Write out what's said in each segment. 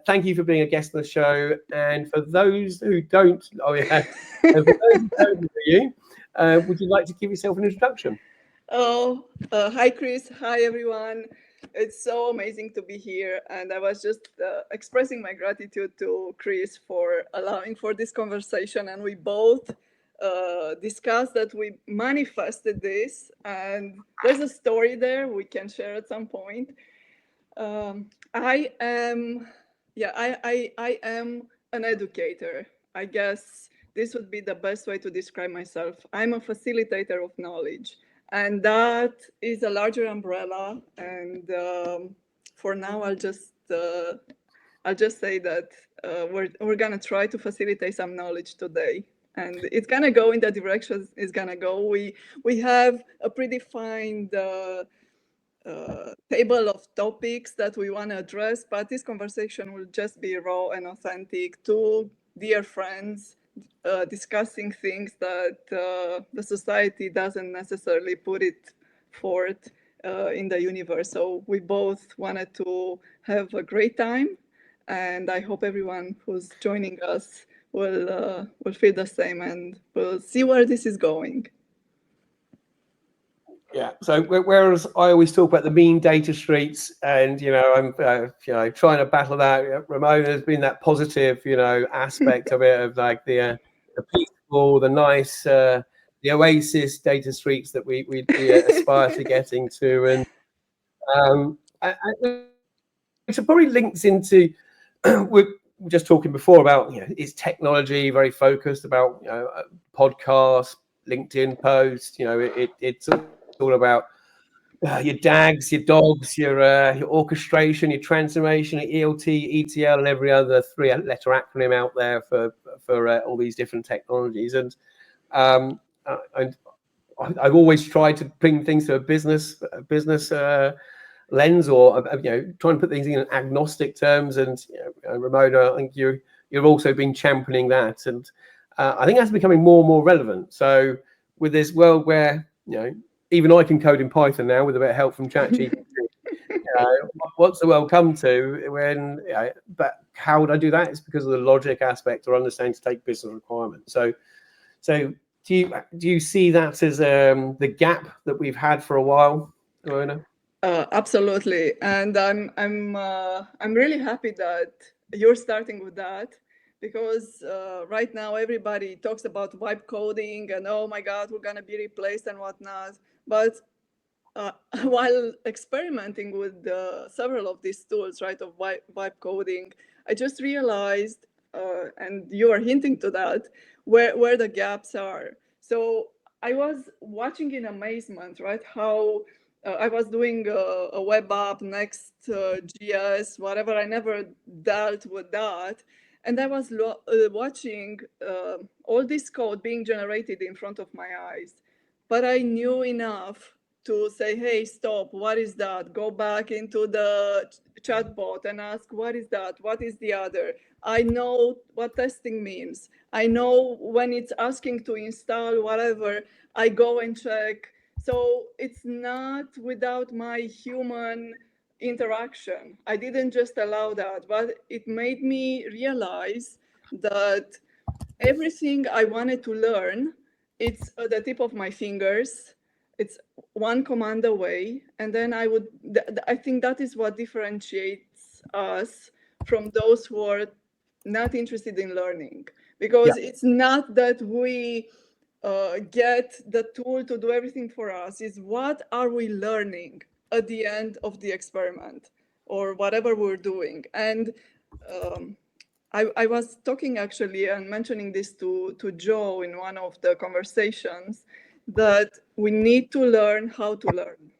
Thank you for being a guest on the show. And for those who don't, and for those who don't know you, would you like to give yourself an introduction? Hi, Chris. Hi, everyone. It's so amazing to be here. And I was just expressing my gratitude to Chris for allowing for this conversation. And we both discussed that we manifested this. And there's a story there we can share at some point. I am, I am an educator. I guess this would be the best way to describe myself. I'm a facilitator of knowledge, and that is a larger umbrella. And for now, I'll just say that we're gonna try to facilitate some knowledge today, and it's gonna go in the direction it's gonna go. We have a predefined table of topics that we want to address, but this conversation will just be raw and authentic, two dear friends discussing things that the society doesn't necessarily put it forth in the universe. So we both wanted to have a great time, and I hope everyone who's joining us will feel the same, and we'll see where this is going. Yeah. So whereas I always talk about the mean data streets, and I'm trying to battle that. Ramona has been that positive aspect of it, of like the peaceful, the nice, the oasis data streets that we aspire to getting to, and which probably links into we're just talking before about is technology very focused about podcasts, LinkedIn posts, it's all about your DAGs, your dogs, your orchestration, your transformation, your ELT, ETL, and every other three-letter acronym out there for all these different technologies. And I've always tried to bring things to a business lens, or trying to put things in agnostic terms. And Ramona, I think you've also been championing that, and I think that's becoming more and more relevant. So with this world where even I can code in Python now with a bit of help from ChatGPT. What's the world come to when? But how would I do that? It's because of the logic aspect or understanding to take business requirements. So do you see that as the gap that we've had for a while, Ramona? Absolutely, and I'm really happy that you're starting with that, because right now everybody talks about vibe coding and oh my God, we're gonna be replaced and whatnot. But while experimenting with several of these tools, right, of vibe coding, I just realized, and you are hinting to that, where the gaps are. So I was watching in amazement, right, how I was doing a web app, Next.js, whatever. I never dealt with that. And I was watching all this code being generated in front of my eyes. But I knew enough to say, hey, stop, what is that? Go back into the chatbot and ask, what is that? What is the other? I know what testing means. I know when it's asking to install whatever, I go and check. So it's not without my human interaction. I didn't just allow that, but it made me realize that everything I wanted to learn, it's at the tip of my fingers. It's one command away. And then I think that is what differentiates us from those who are not interested in learning. Because it's not that we get the tool to do everything for us, is what are we learning at the end of the experiment or whatever we're doing. And I was talking actually and mentioning this to Joe in one of the conversations, that we need to learn how to learn.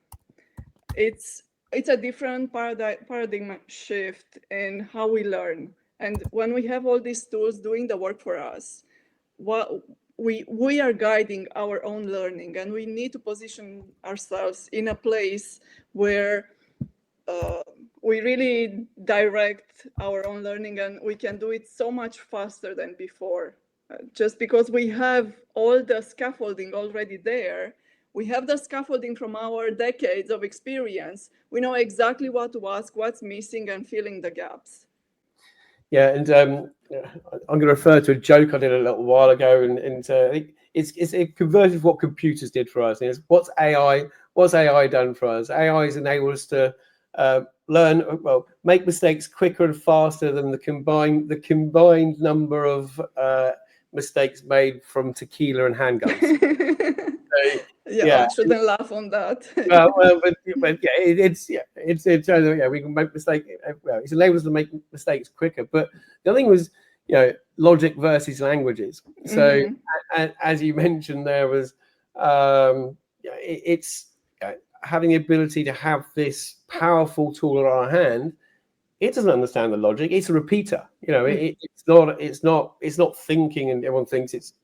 It's a different paradigm shift in how we learn. And when we have all these tools doing the work for us, we are guiding our own learning, and we need to position ourselves in a place where we really direct our own learning, and we can do it so much faster than before. Just because we have all the scaffolding already there, We have the scaffolding from our decades of experience. We know exactly what to ask, what's missing, and filling the gaps. Yeah, and I'm going to refer to a joke I did a little while ago, and I think it's a conversion of what computers did for us. And it's what's AI? What's AI done for us? AI has enabled us to learn, well, make mistakes quicker and faster than the combined number of mistakes made from tequila and handguns. So, Yeah, yeah, we shouldn't laugh on that. but yeah, yeah, we can make mistakes. Well, it's enabled us to make mistakes quicker. But the other thing was, logic versus languages. So Mhm. as you mentioned, there was, it's having the ability to have this powerful tool in our hand. It doesn't understand the logic. It's a repeater. It's not thinking, and everyone thinks it's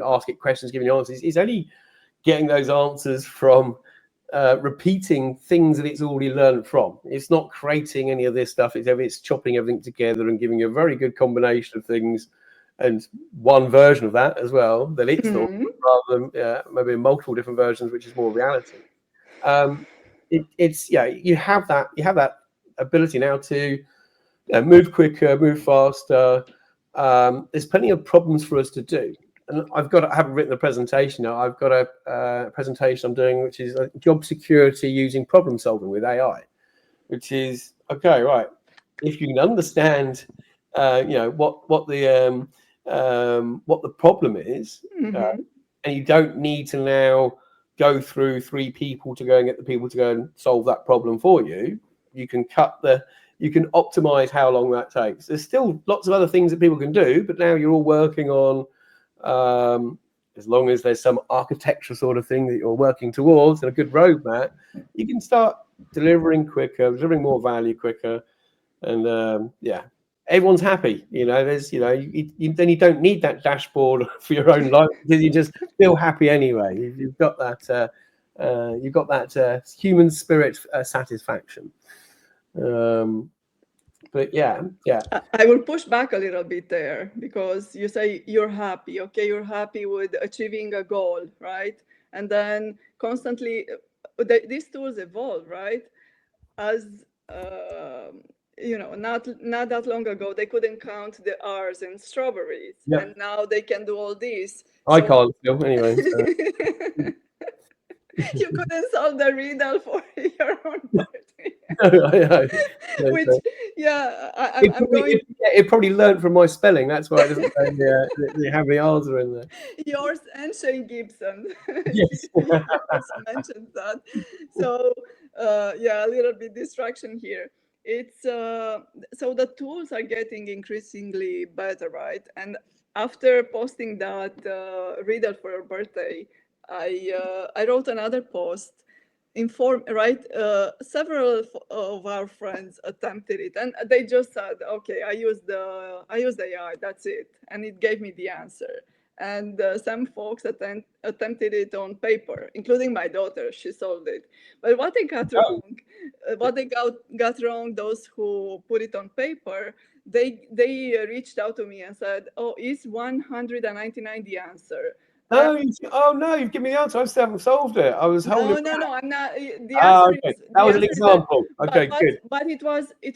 ask it questions, giving you answers. It's only getting those answers from repeating things that it's already learned from. It's not creating any of this stuff. It's chopping everything together and giving you a very good combination of things, and one version of that as well that it's thought, Mhm. rather than maybe multiple different versions, which is more reality. It's you have that ability now to move quicker, move faster. There's plenty of problems for us to do. And I haven't written a presentation now. I've got a presentation I'm doing, which is job security using problem solving with AI, which is okay, right? If you can understand, what the problem is, Mhm. and you don't need to now go through three people to go and get the people to go and solve that problem for you. You can optimize how long that takes. There's still lots of other things that people can do, but now you're all working on, as long as there's some architecture sort of thing that you're working towards and a good roadmap, you can start delivering quicker, delivering more value quicker, and everyone's happy. Then you don't need that dashboard for your own life because you just feel happy anyway. You've got that human spirit satisfaction. But yeah. I will push back a little bit there because you say you're happy. Okay, you're happy with achieving a goal, right? And then constantly, these tools evolve, right? As not that long ago, they couldn't count the R's in strawberries, Yeah. and now they can do all this. I So can't still anyway. So. you couldn't solve the riddle for your own birthday. Which, No. yeah, It I'm probably, going. it probably learned from my spelling. That's why it doesn't say they have the answer in there. Yours and Shane Gibson. Yes. He also mentioned that. So yeah, a little bit distraction here. It's so the tools are getting increasingly better, right? And after posting that riddle for your birthday, I wrote another post. Several of our friends attempted it, and they just said, "Okay, I used AI. That's it," and it gave me the answer. And some folks attempted it on paper, including my daughter. She solved it. But what they got Oh, wrong, got wrong, those who put it on paper, they reached out to me and said, "Oh, is 199 the answer?" And no! Oh no! You've given me the answer. I still haven't solved it. I was holding no, back. I'm not. The Ah, answer okay. is That the was an answer is that, example. Okay, good. but it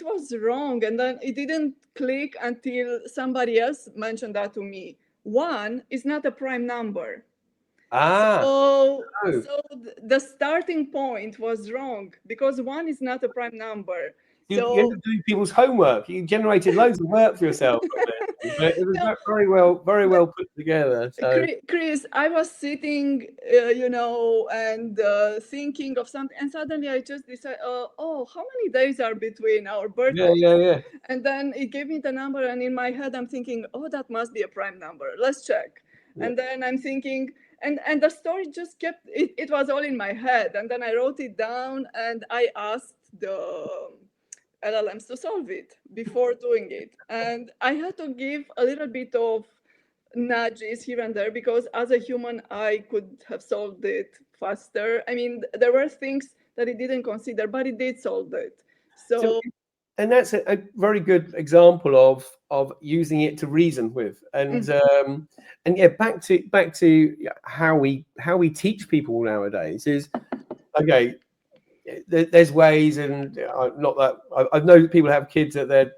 was wrong, and then it didn't click until somebody else mentioned that to me. One is not a prime number. Ah, So, no. so the starting point was wrong because one is not a prime number. You ended So up doing people's homework. You generated loads of work for yourself from this, but it was no, very but well put together. So Chris, I was sitting, and thinking of something, and suddenly I just decided, oh, how many days are between our yeah, birthdays? yeah, yeah, And then it gave me the number, and in my head, I'm thinking, oh, that must be a prime number. Let's check. yeah. And then I'm thinking, and the story just kept, it was all in my head. And then I wrote it down, and I asked the LLMs to solve it before doing it. And I had to give a little bit of nudges here and there because as a human, I could have solved it faster. I mean, there were things that it didn't consider, but it did solve it. So So, that's a very good example of using it to reason with, and yeah, back to how we teach people nowadays is, okay, there's ways, and not that I know people have kids that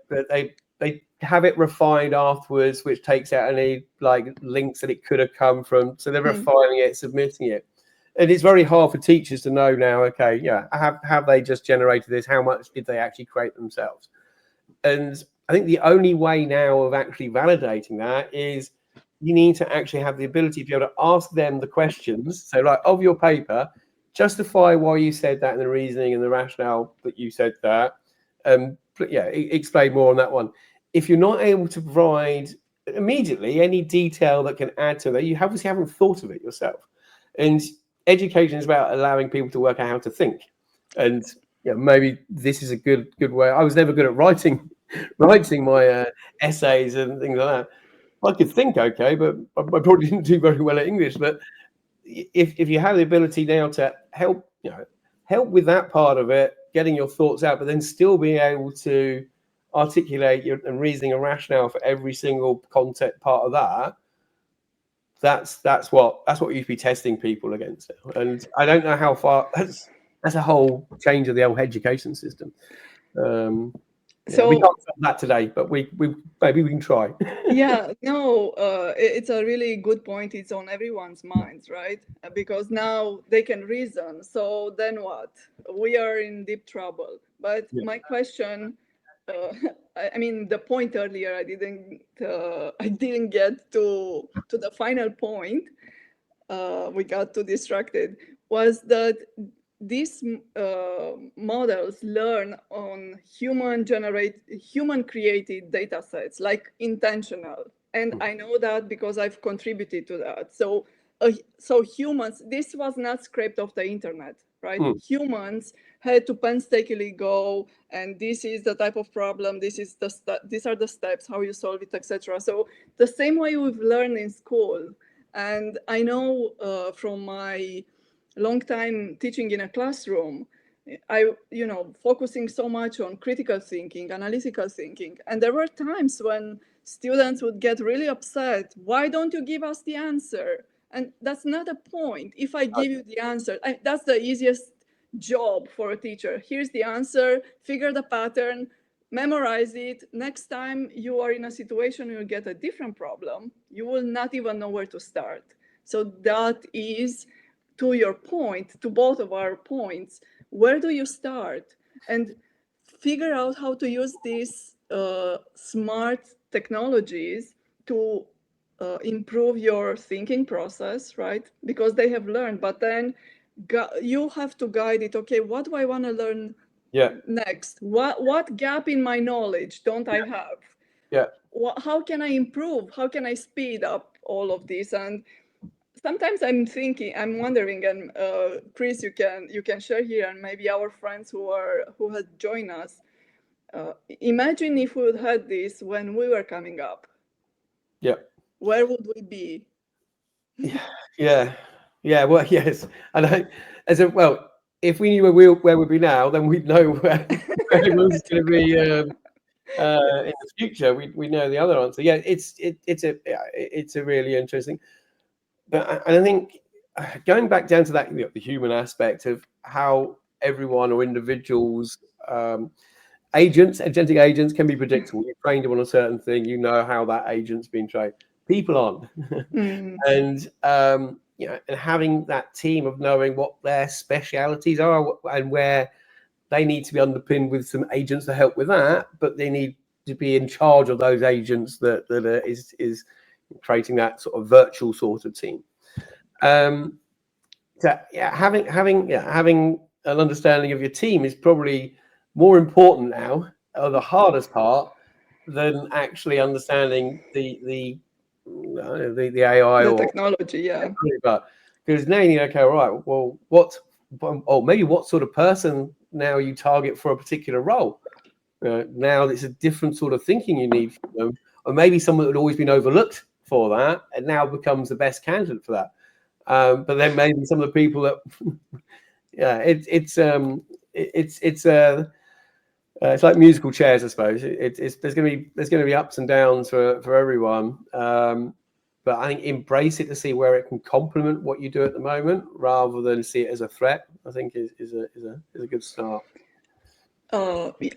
they have it refined afterwards, which takes out any like links that it could have come from, so they're refining it, submitting it. And it's very hard for teachers to know now, okay, yeah, have they just generated this? How much did they actually create themselves? And I think the only way now of actually validating that is you need to actually have the ability to be able to ask them the questions. So, like, of your paper, justify why you said that and the reasoning and the rationale that you said that. But yeah, explain more on that one. If you're not able to provide immediately any detail that can add to that, you obviously haven't thought of it yourself. And education is about allowing people to work out how to think. And maybe this is a good way. I was never good at writing my essays and things like that. I could think okay, but I probably didn't do very well at English. But if you have the ability now to help with that part of it, getting your thoughts out, but then still being able to articulate and reasoning and rationale for every single content part of that, that's what you should be testing people against. And I don't know how far that's a whole change of the whole education system. So we can't solve that today, but we maybe we can try. Yeah, no, it's a really good point. It's on everyone's minds, right? Because now they can reason. So then what? We are in deep trouble. But my question, I mean, the point earlier, I didn't get to the final point. We got too distracted. Was that these models learn on human created data sets, like intentional, and I know that because I've contributed to that. So humans, this was not scraped off the internet, right? Humans had to painstakingly go, and this is the type of problem, these are the steps, how you solve it, etc. So the same way we've learned in school. And I know from my long time teaching in a classroom, focusing so much on critical thinking, analytical thinking. And there were times when students would get really upset. Why don't you give us the answer? And that's not a point. If I give you the answer, that's the easiest job for a teacher. Here's the answer, figure the pattern, memorize it. Next time you are in a situation you get a different problem, you will not even know where to start. So that is, to your point, to both of our points, where do you start? And figure out how to use these smart technologies to improve your thinking process, right? Because they have learned, but then you have to guide it. Okay, what do I want to learn next? What gap in my knowledge don't I have? Yeah. How can I improve? How can I speed up all of this? And sometimes I'm wondering, and Chris, you can share here, and maybe our friends who had joined us. Imagine if we had had this when we were coming up. Yeah. Where would we be? Yeah. Well, yes. And if we knew where we'd be now, then we'd know where it was going to be in the future. We know the other answer. Yeah, it's a really interesting. But I think going back down to that, the human aspect of how everyone or individuals, agentic agents can be predictable. You trained them on a certain thing, you know how that agent's been trained. People aren't. And and having that team of knowing what their specialities are and where they need to be underpinned with some agents to help with that, but they need to be in charge of those agents that is creating that sort of virtual sort of team. So having an understanding of your team is probably more important now, or the hardest part, than actually understanding the AI The or technology, yeah. Because now you need, okay, right, well, maybe what sort of person now you target for a particular role. Now it's a different sort of thinking you need from them, or maybe someone that had always been overlooked for that and now becomes the best candidate for that. But then maybe some of the people that, It's like musical chairs, I suppose. It's there's going to be ups and downs for everyone. But I think embrace it to see where it can complement what you do at the moment, rather than see it as a threat. I think is a good start.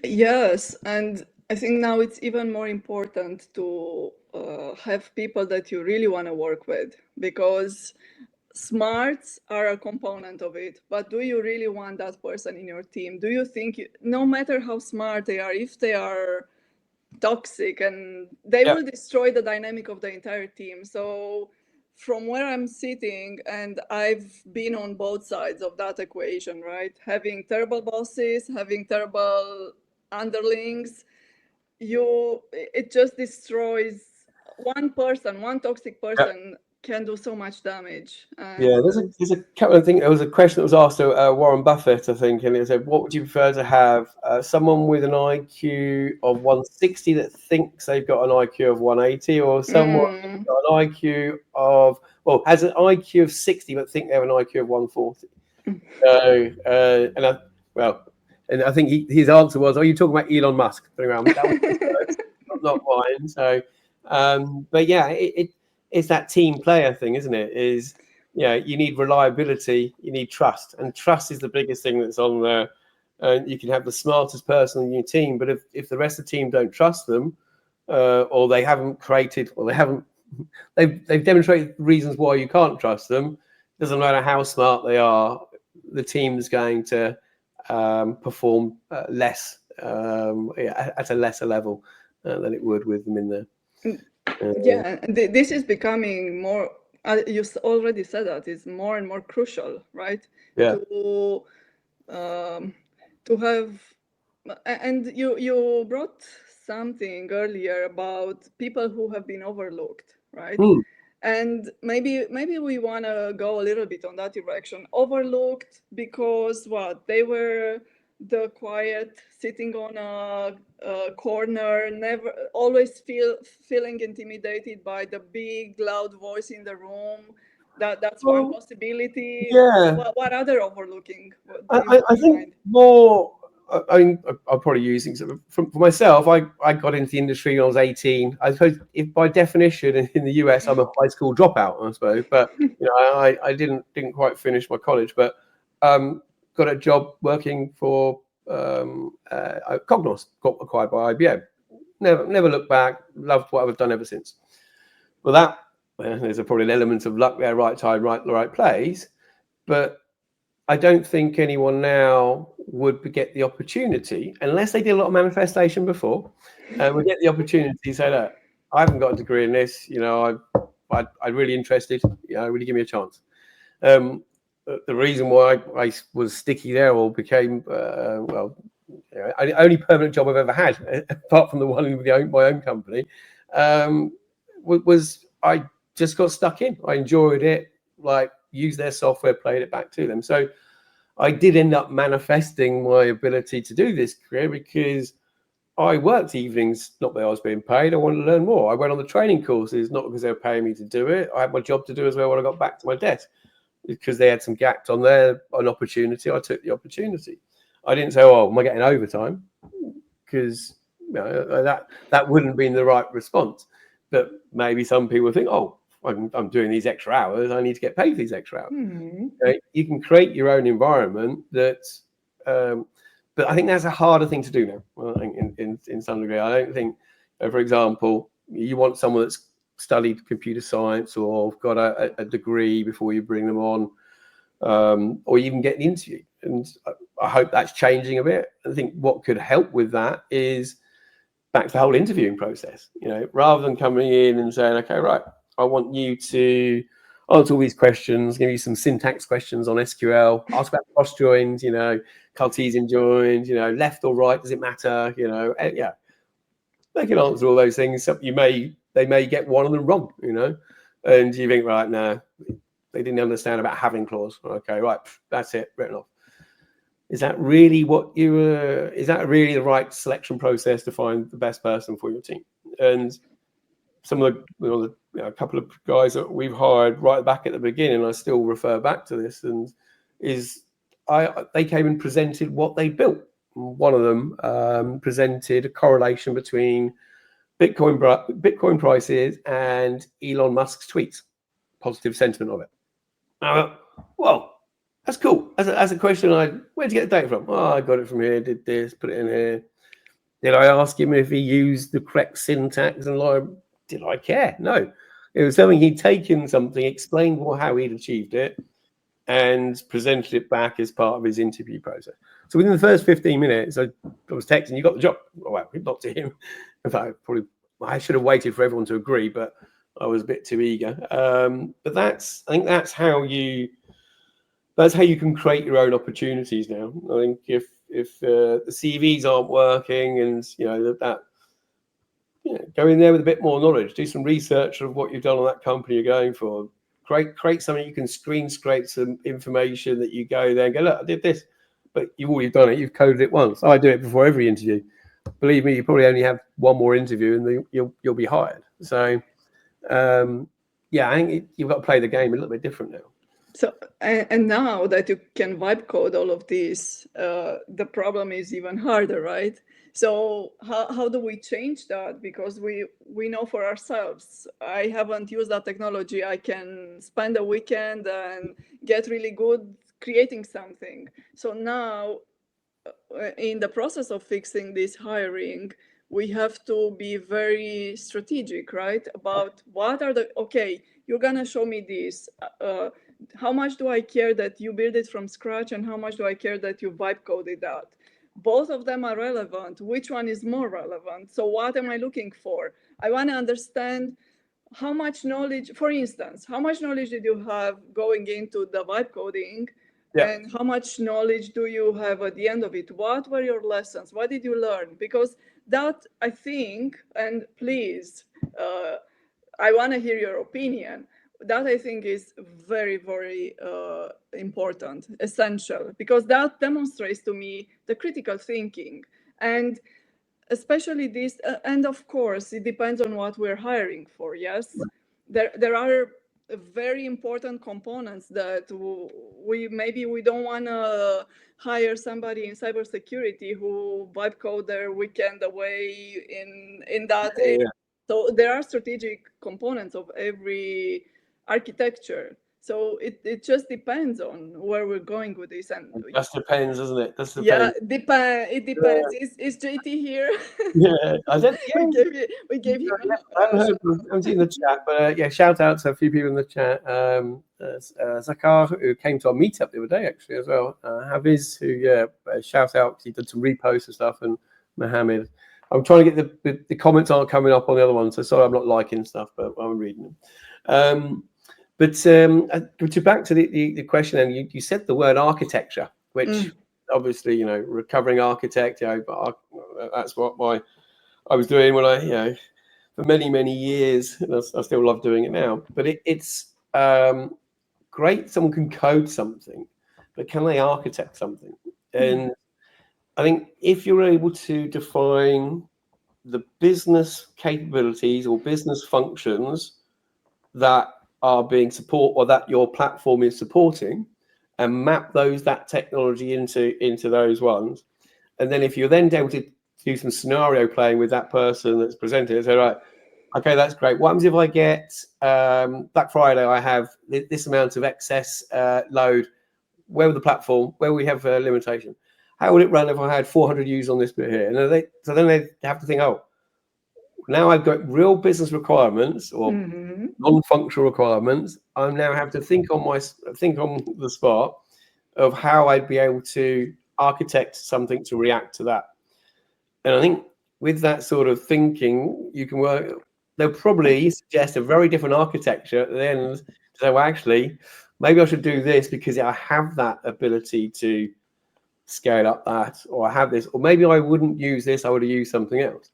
Yes, and I think now it's even more important to have people that you really want to work with, because smarts are a component of it. But do you really want that person in your team? Do you think, no matter how smart they are, if they are toxic, and they Yeah, will destroy the dynamic of the entire team. So from where I'm sitting, and I've been on both sides of that equation, right? Having terrible bosses, having terrible underlings, it just destroys one person. One toxic yeah. person can do so much damage. Yeah, And there's a couple of things. There was a question that was asked to Warren Buffett, I think, and it said, "What would you prefer to have? Someone with an IQ of 160 that thinks they've got an IQ of 180, or someone who's got an IQ of has an IQ of 60 but think they have an IQ of 140?" So, and I think his answer was, "Are you talking about Elon Musk?" That was his words, not mine. So, but yeah, it's that team player thing, isn't it? You need reliability, you need trust, and trust is the biggest thing that's on there. And you can have the smartest person in your team, but if the rest of the team don't trust them, or they haven't created, or they've demonstrated reasons why you can't trust them. Doesn't matter how smart they are, the team's going to perform less at a lesser level than it would with them in there. yeah, this is becoming more. You already said that it's more and more crucial, right? Yeah. To um, to have, and you brought something earlier about people who have been overlooked, right? Mm. And maybe we want to go a little bit on that direction. Overlooked because what, they were the quiet, sitting on a corner, never, always feeling intimidated by the big loud voice in the room. That's one Well, possibility. yeah. What other overlooking what do you I, have I in think mind? more. I mean, I'll probably use things for myself. I got into the industry when I was 18. I suppose, if by definition in the US, I'm a high school dropout, I suppose. But I didn't quite finish my college, but got a job working for Cognos, got acquired by IBM. Never looked back. Loved what I've done ever since. Well, there's probably an element of luck there, right time, right place. But I don't think anyone now would get the opportunity, unless they did a lot of manifestation before, would get the opportunity to say, "Look, I haven't got a degree in this. I'm really interested. Really give me a chance." The reason why I was sticky there, or became the only permanent job I've ever had, apart from the one with my own company, was I just got stuck in. I enjoyed it, like used their software, played it back to them. So I did end up manifesting my ability to do this career because I worked evenings, not that I was being paid. I wanted to learn more. I went on the training courses, not because they were paying me to do it. I had my job to do as well when I got back to my desk, because they had some gaps on there, an opportunity. I took the opportunity. I didn't say, "Oh, am I getting overtime?" Because that wouldn't have been the right response. But maybe some people think, "Oh, I'm doing these extra hours. I need to get paid for these extra hours." You can create your own environment but I think that's a harder thing to do now. Well, I think in some degree, I don't think, for example, you want someone that's studied computer science or got a degree before you bring them on, or even get an interview. And I hope that's changing a bit. I think what could help with that is back to the whole interviewing process. Rather than coming in and saying, "Okay, right, I want you to answer all these questions, give you some syntax questions on SQL, ask about cross joins, Cartesian joins, left or right, does it matter?" Yeah, they can answer all those things. They may get one of them wrong, and you think, right, no, they didn't understand about having clause. Okay, right, that's it, written off. Is that really is that really the right selection process to find the best person for your team? And some of a couple of guys that we've hired right back at the beginning, I still refer back to this, and they came and presented what they built. one of them presented a correlation between Bitcoin prices and Elon Musk's tweets, positive sentiment of it. Well, that's cool. As a question, where'd you get the data from? Oh, I got it from here, did this, put it in here. Did I ask him if he used the correct syntax? And did I care? No. It was something he'd taken something, explained how he'd achieved it, and presented it back as part of his interview process. So within the first 15 minutes, I was texting, you got the job. Well, not to him. In fact, I should have waited for everyone to agree, but I was a bit too eager. But I think that's how you can create your own opportunities now. I think if the CVs aren't working, and go in there with a bit more knowledge, do some research of what you've done on that company you're going for. Create something you can screen scrape some information that you go there and go, look, I did this, but you've already done it. You've coded it once. I do it before every interview. Believe me, you probably only have one more interview and you'll be hired. So, I think you've got to play the game a little bit different now. So, and now that you can vibe code all of this, the problem is even harder, right? So how do we change that? Because we know for ourselves, I haven't used that technology. I can spend a weekend and get really good creating something. So now, in the process of fixing this hiring, we have to be very strategic, right? About what are you're gonna show me this. How much do I care that you build it from scratch, and how much do I care that you vibe coded out? Both of them are relevant. Which one is more relevant? So what am I looking for? I want to understand how much knowledge, for instance, how much knowledge did you have going into the vibe coding? Yeah. And how much knowledge do you have at the end of it? What were your lessons? What did you learn? Because that, I think, and please, I want to hear your opinion. That I think is very, very important, essential, because that demonstrates to me the critical thinking. And especially this, and of course, it depends on what we're hiring for, yes? There are very important components that we don't want to hire somebody in cybersecurity who vibe code their weekend away in that area. So there are strategic components of every architecture. So it just depends on where we're going with this. And it just depends, doesn't it? It depends. Is JT here? Yeah, I don't. Yeah. We gave him. I haven't seen the chat, but shout out to a few people in the chat. Zakar, who came to our meetup the other day, actually, as well. Haviz, who shout out, he did some reposts and stuff, and Mohammed. I'm trying to get the comments aren't coming up on the other one, so sorry I'm not liking stuff, but I'm reading them. But to back to the question, and you said the word architecture, which obviously, recovering architect, that's what I was doing when I, for many years, and I still love doing it now. But it's great. Someone can code something, but can they architect something? And I think if you're able to define the business capabilities or business functions that are being supported or that your platform is supporting, and map that technology into those ones, and then if you're then able to do some scenario playing with that person that's presented, say, right, okay, that's great. What happens if I get Black Friday? I have this amount of excess load. Where would the platform? Where we have a limitation? How would it run if I had 400 users on this bit here? And then they have to think, now I've got real business requirements or non-functional requirements. I now have to think on the spot of how I'd be able to architect something to react to that. And I think with that sort of thinking, you can work. They'll probably suggest a very different architecture at the end to say, well, actually, maybe I should do this because I have that ability to scale up that, or I have this, or maybe I wouldn't use this, I would have used something else.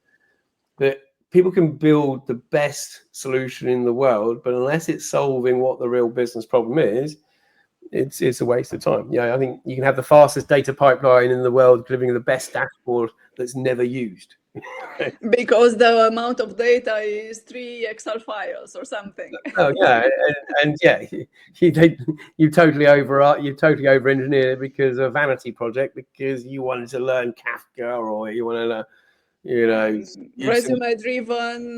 But people can build the best solution in the world, but unless it's solving what the real business problem is, it's a waste of time. I think you can have the fastest data pipeline in the world, delivering the best dashboard that's never used. Because the amount of data is 3 Excel files or something. Oh yeah, and yeah, you totally over engineered it because of a vanity project, because you wanted to learn Kafka, or you want to learn, And use some. resume driven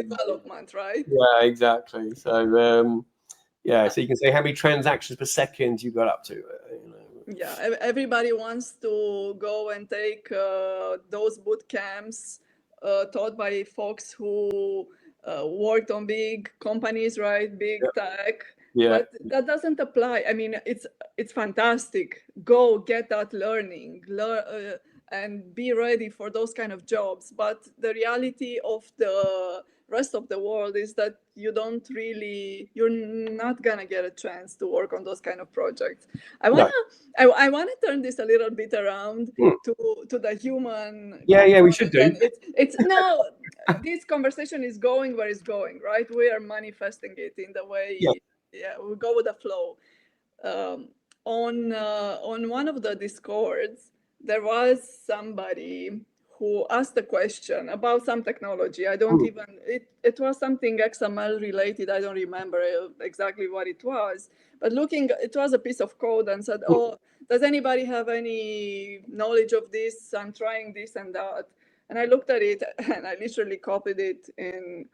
development, right? Yeah, exactly. So yeah, so you can say how many transactions per second you got up to. Yeah, everybody wants to go and take those boot camps taught by folks who worked on big companies, right? Big tech. Yeah, But that doesn't apply. I mean, it's fantastic. Go get that learning, and be ready for those kind of jobs. But the reality of the rest of the world is that you're not gonna get a chance to work on those kind of projects. no. I want to turn this a little bit around Hmm. to the human Yeah, we should component, do. and it's now this conversation is going where it's going, right? We are manifesting it in the Yeah. way, yeah, we go with the flow. Um, on one of the discords, there was somebody who asked a question about some technology. I don't Hmm. even it was something XML related. I don't remember exactly what it was. But looking, it was a piece of code and said, Hmm. "Oh, does anybody have any knowledge of this? I'm trying this and that." And I looked at it and I literally copied it in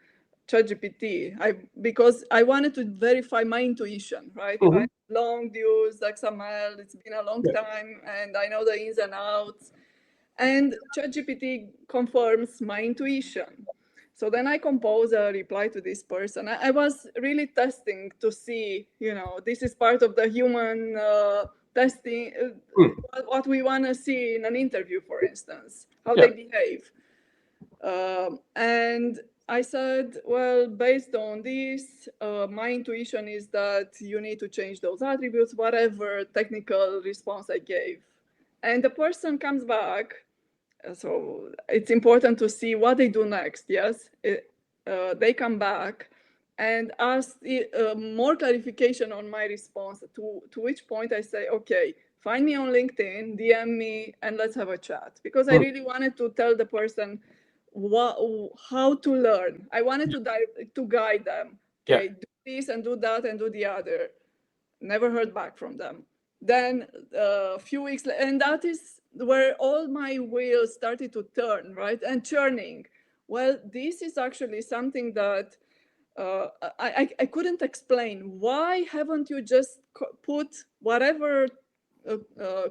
ChatGPT. Because I wanted to verify my intuition, right? Mhm. I long used XML. It's been a long Yeah. time, and I know the ins and outs. And ChatGPT confirms my intuition. So then I compose a reply to this person. I was really testing to see, this is part of the human testing, Hmm. what we want to see in an interview, for instance, how Yeah. they behave. And I said, well, based on this, my intuition is that you need to change those attributes, whatever technical response I gave. And the person comes back. So it's important to see what they do next. Yes, they come back and ask more clarification on my response. To which point I say, okay, find me on LinkedIn, DM me, and let's have a chat. Because I Hmm. really wanted to tell the person how to learn. I wanted to guide them. Yeah. Okay, do this and do that and do the other. Never heard back from them. Then a few weeks later, and that is where all my wheels started to turn, right? And churning. Well, this is actually something that I couldn't explain. Why haven't you just put whatever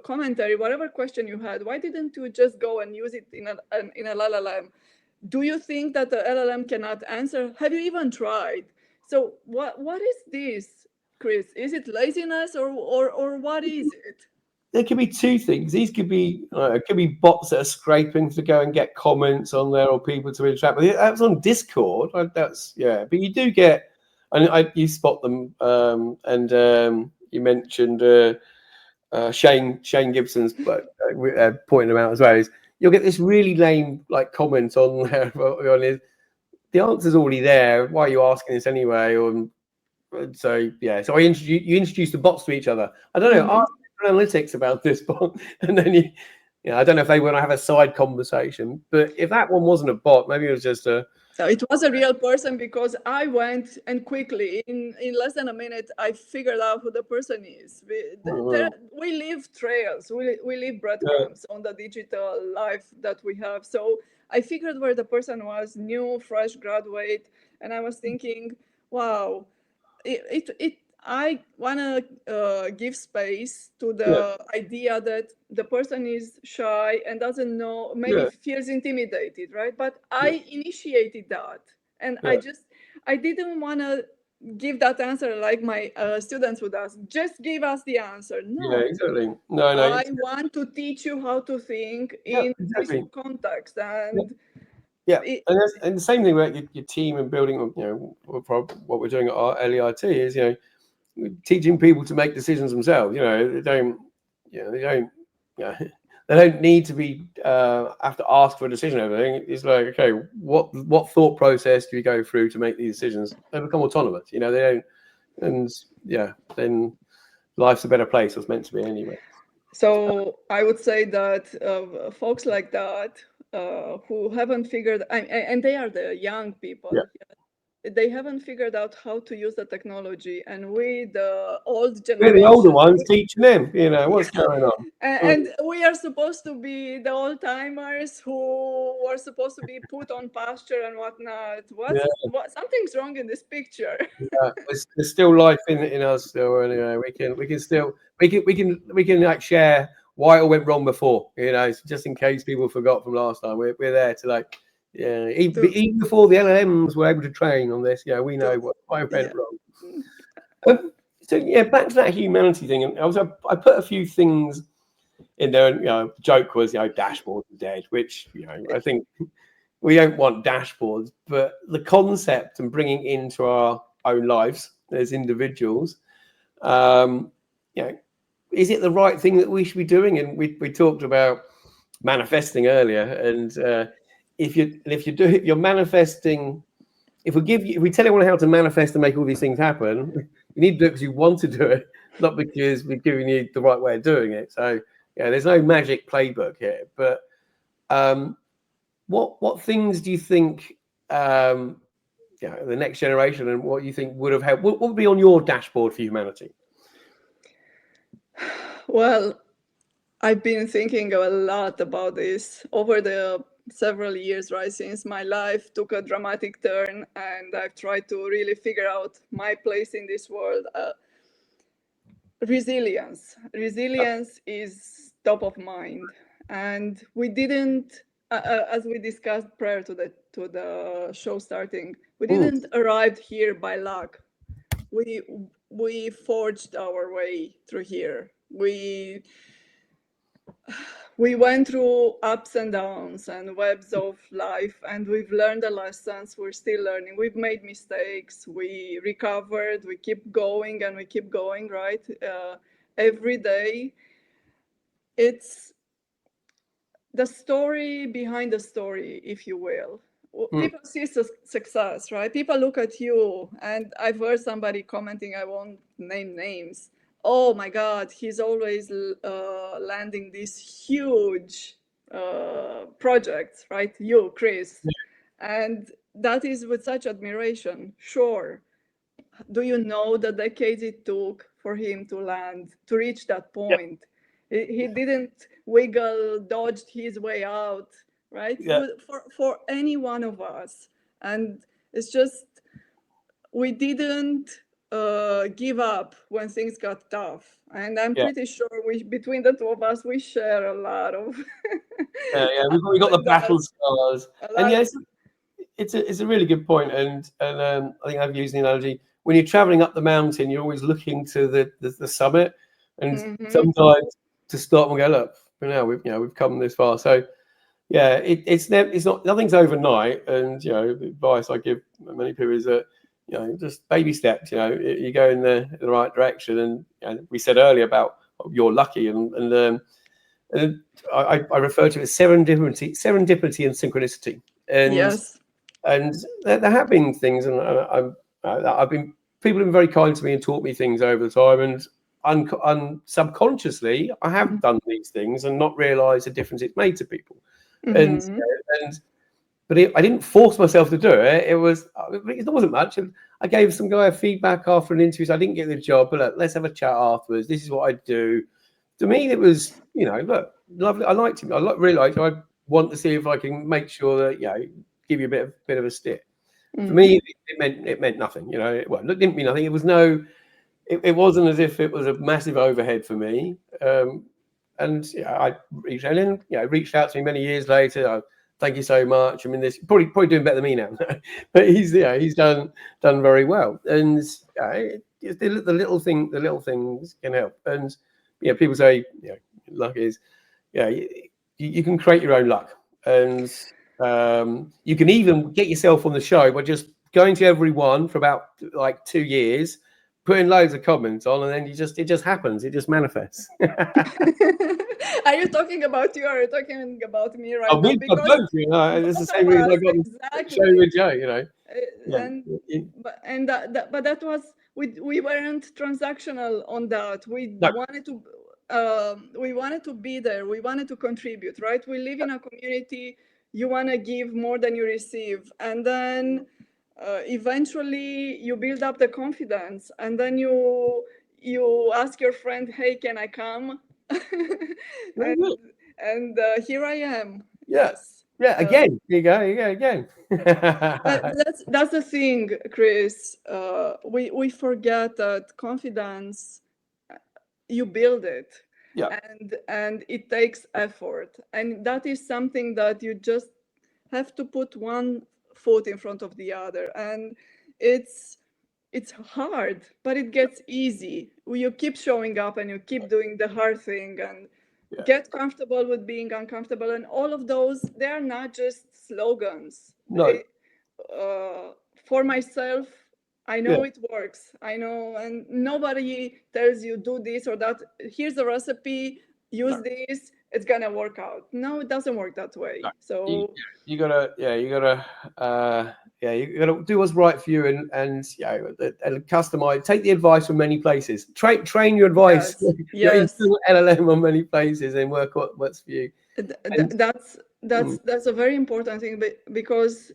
commentary, whatever question you had, why didn't you just go and use it in an LLM? Do you think that the LLM cannot answer? Have you even tried? So what is this, Chris? Is it laziness or what is it? There could be two things. These could be bots that are scraping to go and get comments on there, or people to interact with. That's on Discord. That's yeah, but you do get, and you spot them. And you mentioned Shane Gibson's, but pointing them out as well. Is you'll get this really lame comment on there on his. The answer's already there. Why are you asking this anyway? Or so yeah, so you introduce the bots to each other. I don't know. Mhm. Ask analytics about this bot, and then I don't know if they want to have a side conversation. But if that one wasn't a bot, maybe it was just a. So it was a real person because I went and quickly, in less than a minute, I figured out who the person is. We leave trails, we leave breadcrumbs on the digital life that we have. So I figured where the person was, new, fresh graduate, and I was thinking, wow, I want to give space to Yeah, the idea that the person is shy and doesn't know, maybe yeah, feels intimidated, right? But yeah, I initiated that, and yeah, I didn't want to give that answer like my students would ask, just give us the answer. yeah, No, exactly. No, I want to teach you how to think yeah, in this exactly. context. Yeah, And yeah. it, And the same thing about your team and building. What we're doing at our LEIT is teaching people to make decisions themselves. They don't. They don't. Yeah, they don't need to be have to ask for a decision. Everything. It's like, okay, what thought process do you go through to make these decisions? They become autonomous. They don't. And yeah, then life's a better place. It's meant to be anyway. So I would say that folks like that, who haven't figured, and they are the young people. They haven't figured out how to use the technology, and we, the old We're the older generation, ones teaching them, what's going on. and we are supposed to be the old timers who were supposed to be put on pasture and whatnot. Something's wrong in this picture. There's still life in us still, and we can like share why it all went wrong before, just in case people forgot from last time. We're there to like, even before the LLMs were able to train on this, we know why it went wrong. So back to that humanity thing, and I put a few things in there, and the joke was dashboards are dead, which I think we don't want dashboards, but the concept and bringing into our own lives as individuals, is it the right thing that we should be doing? And we talked about manifesting earlier, and if you're manifesting, if we tell everyone how to manifest and make all these things happen, you need to do it because you want to do it, not because we're giving you the right way of doing it. So there's no magic playbook here. But what things do you think the next generation, and what you think would have helped? What would be on your dashboard for humanity? Well, I've been thinking a lot about this over the several years, right? Since my life took a dramatic turn, and I've tried to really figure out my place in this world. Resilience is top of mind, and we didn't, as we discussed prior to the show starting, we didn't arrive here by luck. We forged our way through here. We went through ups and downs and webs of life, and we've learned the lessons. We're still learning. We've made mistakes. We recovered. We keep going, and we keep going, right? Every day. It's the story behind the story, if you will. People see success, right? People look at you, and I've heard somebody commenting, I won't name names, oh my God, he's always landing these huge projects, right? You, Chris. And that is with such admiration. Sure. Do you know the decades it took for him to land, to reach that point? He didn't wiggle, dodged his way out, right? For any one of us. And it's just, we didn't give up when things got tough. And I'm pretty sure between the two of us, we share a lot of. We've got the battle scars. And it's a really good point. And I think I've used the analogy, when you're traveling up the mountain, you're always looking to the summit, and sometimes to stop and go, look, we've come this far. So it's not, nothing's overnight. And the advice I give many people is that just baby steps. You go in the right direction. And we said earlier about you're lucky, and I refer to it as serendipity and synchronicity. And there have been things, and people have been very kind to me and taught me things over the time, and subconsciously I have done these things and not realised the difference it's made to people. But I didn't force myself to do it. It wasn't much. I gave some guy feedback after an interview. So I didn't get the job, but look, let's have a chat afterwards. This is what I do. To me, it was, look, lovely. I liked him. Really liked him. I want to see if I can make sure that, give you a bit of a steer. For me, it meant nothing. It didn't mean nothing. It was it wasn't as if it was a massive overhead for me. And I reached out to me many years later. Thank you so much. I mean, this probably doing better than me now, but he's done very well. And the little things can help. And people say luck is you can create your own luck, and you can even get yourself on the show by just going to everyone for about like 2 years, putting loads of comments on, and then it just happens. It just manifests. Are you talking about you, or are you talking about me right now? Because it's the same reason I got the show with Joe. But that was, we weren't transactional on that. We wanted to be there. We wanted to contribute, right? We live in a community. you want to give more than you receive, and then eventually you build up the confidence, and then you ask your friend, hey, can I come? Very and good. here I am. Yeah. Yes. Yeah. Again, you go again. But that's the thing, Chris. We forget that confidence, you build it, Yeah. and it takes effort, and that is something that you just have to put one foot in front of the other, and it's it's hard, but it gets easy. You keep showing up and you keep doing the hard thing, and Yeah. get comfortable with being uncomfortable, and all of those, they are not just slogans. No. For myself, I Yeah. know it works. I know, and nobody tells you do this or that. Here's the recipe, use No. this, it's gonna work out. No, it doesn't work that way. No. You, So you gotta, you gotta do what's right for you, and and customize. Take the advice from many places. Train your advice, yes, your yes. internal LLM on many places, and work what what's for you. And That's mm, that's a very important thing, because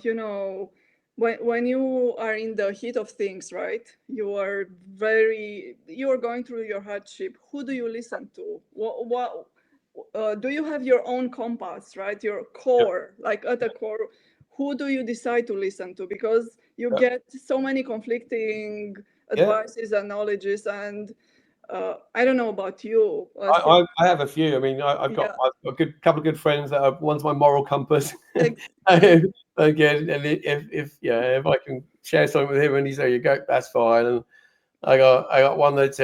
you know, when you are in the heat of things, right? You are going through your hardship. Who do you listen to? What do you have your own compass, right? Your yeah, core, like at the core, who do you decide to listen to? Because you yeah, get so many conflicting yeah. advices and knowledges, and I don't know about you, but for I have a few. I mean, yeah. I've got a good couple of good friends that are one's my moral compass. Ex- Again, and if I can share something with him and he say you go, that's fine. And I got one that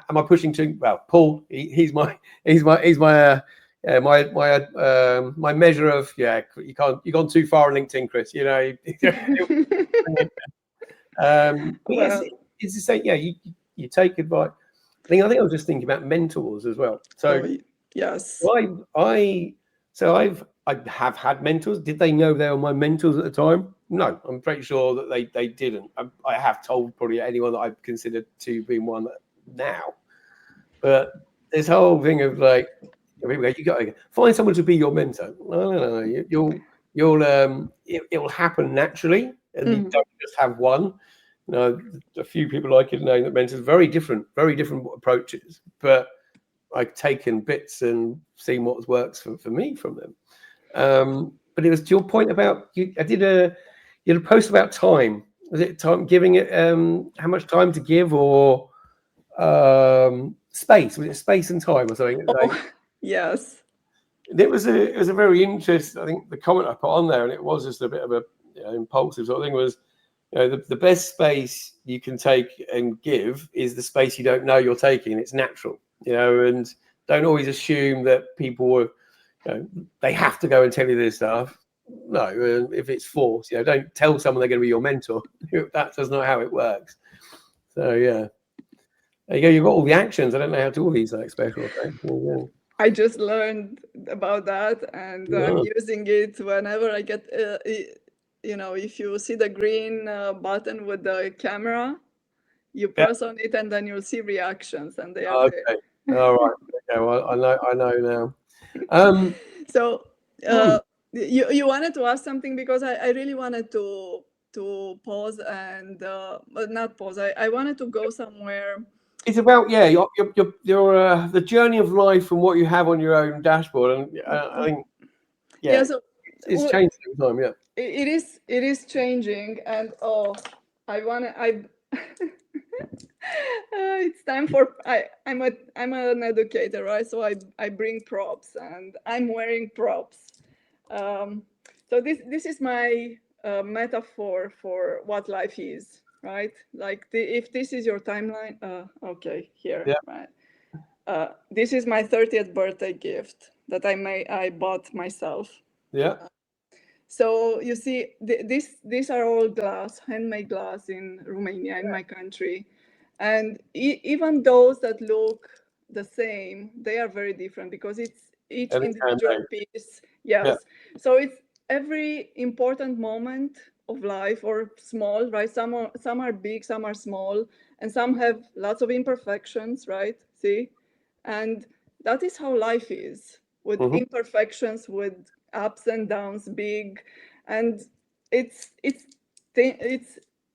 am I pushing too well? Paul, he's my measure of you've gone too far on LinkedIn, Chris. You know, but yes, well, it's to say you take advice. I think I was just thinking about mentors as well. So yes. I I have had mentors. Did they know they were my mentors at the time? No, I'm pretty sure that they didn't. I have told probably anyone that I consider to be one now. But this whole thing of like you got to find someone to be your mentor. No. It will happen naturally, and you Mhm. don't just have one. You know, a few people I could name that mentors very different approaches, but I've taken bits and seen what works for me from them. But it was to your point about you. You did a post about time. Was it time giving it? How much time to give or space? Was it space and time or something? Like, Oh, yes. it was a very interesting. I think the comment I put on there, and it was just a bit of a impulsive sort of thing. Was the best space you can take and give is the space you don't know you're taking. It's natural, and don't always assume that people were, they have to go and tell you this stuff. No, if it's forced, don't tell someone they're going to be your mentor. That's not how it works. So yeah, there you go. You've got all the actions. I don't know how to do all these like special effects. Yeah. I just learned about that, and I'm Yeah. using it whenever I get, if you see the green button with the camera, you Yeah. press on it and then you'll see reactions, and they are there. Okay. All right. Okay. Well, I know now. Um, So hmm. you wanted to ask something, because I really wanted to pause and but not pause. I wanted to go somewhere. It's about the journey of life from what you have on your own dashboard, and I think Yeah, yeah, so it's changed over time. Yeah. it is changing, and I wanna I it's time for I'm an educator, right? So I bring props, and I'm wearing props. Um, so this is my metaphor for what life is, right? Like if this is your timeline, okay, here, Yeah. right? This is my 30th birthday gift that I bought myself. Yeah. So you see, these are all glass, handmade glass in Romania, in my country, and even those that look the same, they are very different, because it's each And it's individual handmade. piece. Yeah. Yes, so it's every important moment of life, or small, right? Some are big, some are small, and some have lots of imperfections, right? See, and that is how life is, with Hmm. imperfections, with ups and downs, big, and it's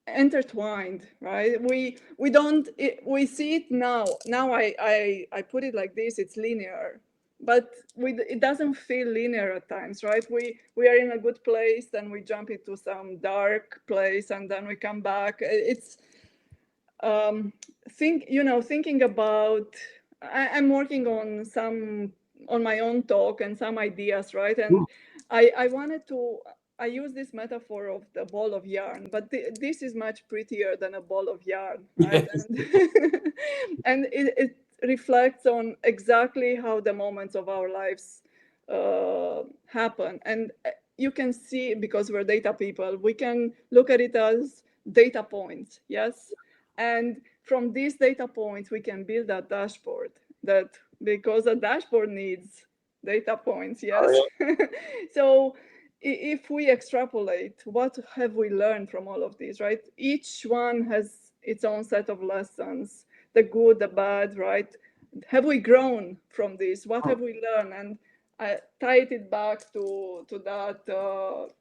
intertwined, right? We don't we see it now. Now I put it like this: it's linear, but it doesn't feel linear at times, right? We are in a good place, then we jump into some dark place, and then we come back. It's thinking about. I'm working on my own talk and some ideas, right? And I wanted to. I use this metaphor of the ball of yarn, but this is much prettier than a ball of yarn, right? Yes. And and it reflects on exactly how the moments of our lives happen. And you can see, because we're data people, we can look at it as data points, yes? And from these data points, we can build a dashboard that, because a dashboard needs data points, yes? Oh, So if we extrapolate, what have we learned from all of these, right? Each one has its own set of lessons, the good, the bad, right? Have we grown from this? What have we learned? And I tied it back to that